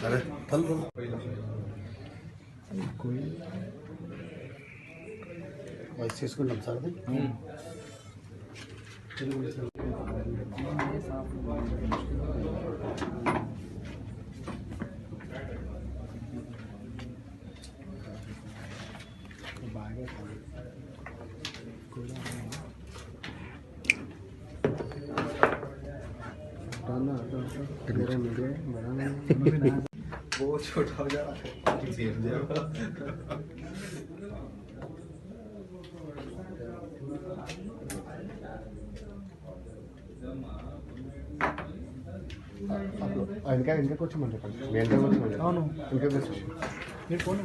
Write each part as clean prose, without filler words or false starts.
अरे फल कोई वाइस చేసుకుంటాం సార్ బాగా కూడా बहुत छोटा हो जा रहा है ఇంకా కొంచెం మంది ఇంకా కొంచెం అవును ఇంకా కొంచెం మీరు ఫోన్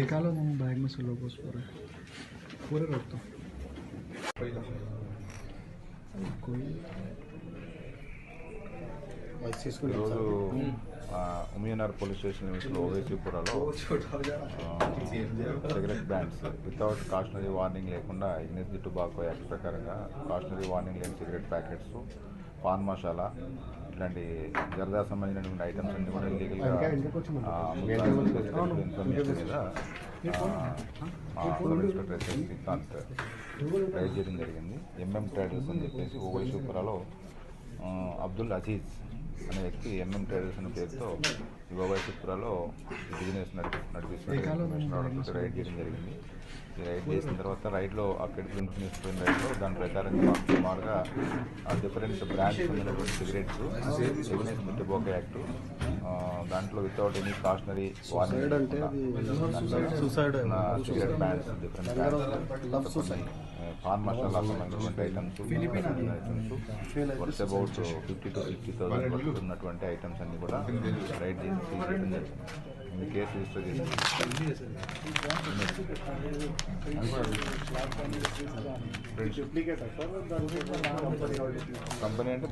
निकालो मैं बैग में से लोगों पूरे रख दो कोई ఈరోజు ఉమియనగర్ పోలీస్ స్టేషన్ లిమిట్స్లో ఓవేసీపురాలో cigarette brands without cautionary warning లేకుండా అగెన్స్ట్ ది టొబాకో యాక్ట్ ప్రకారంగా కాషనరీ వార్నింగ్ లేని సిగరెట్ ప్యాకెట్స్ పాన్ మసాలా ఇట్లాంటి జరదా సంబంధించినటువంటి ఐటమ్స్ అన్ని కూడా ఇల్లీగల్గా ఇన్ఫర్మేషన్ మీద sub inspector SI Srikanth raid చేయడం జరిగింది. ఎంఎం ట్రేడర్స్ అని చెప్పేసి ఓవైసీపురాలో అబ్దుల్ అజీజ్ అనే వ్యక్తి ఎంఎం ట్రేడర్స్ అనే పేరుతో ఓవైసీపురాలో బిజినెస్ నడిపిస్తున్న రైడ్ చేయడం జరిగింది. ఈ రైడ్ చేసిన తర్వాత రైడ్లో అక్కడికి ఇన్ఫర్మేషన్ రైడ్లో దాని ప్రకారంగా సుమారుగా డిఫరెంట్ బ్రాండ్స్ ఉన్నటువంటి సిగరెట్స్ ఎగ్నెస్ట్ టొబాకో యాక్ట్ దాంట్లో without any cautionary warning cigarette brands different brands pan masala సంబంధించినటువంటి items worth about 50,000 to 60,000 worth ఉన్నటువంటి ఐటమ్స్ అన్ని కూడా రైడ్ చేసి సీజ్ చేయడం జరిగింది. ఈ కేసు రిజిస్టర్ చేసి కంపెనీ అంటే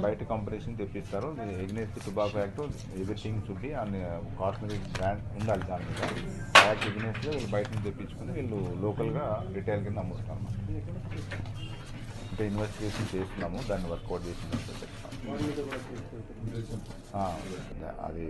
బయట కంపెనీషన్ తెప్పిస్తారు. Against tobacco act everything should be and cosmetic brand ఉండాలి. దాని మీద యాక్ట్ ఎగ్నెస్ట్గా వీళ్ళు బయట నుంచి తెప్పించుకొని వీళ్ళు లోకల్గా రిటైల్ కింద అమ్ముతున్నారు. అంటే ఇన్వెస్టిగేషన్ చేస్తున్నాము, దాన్ని వర్కౌట్ చేసిన అది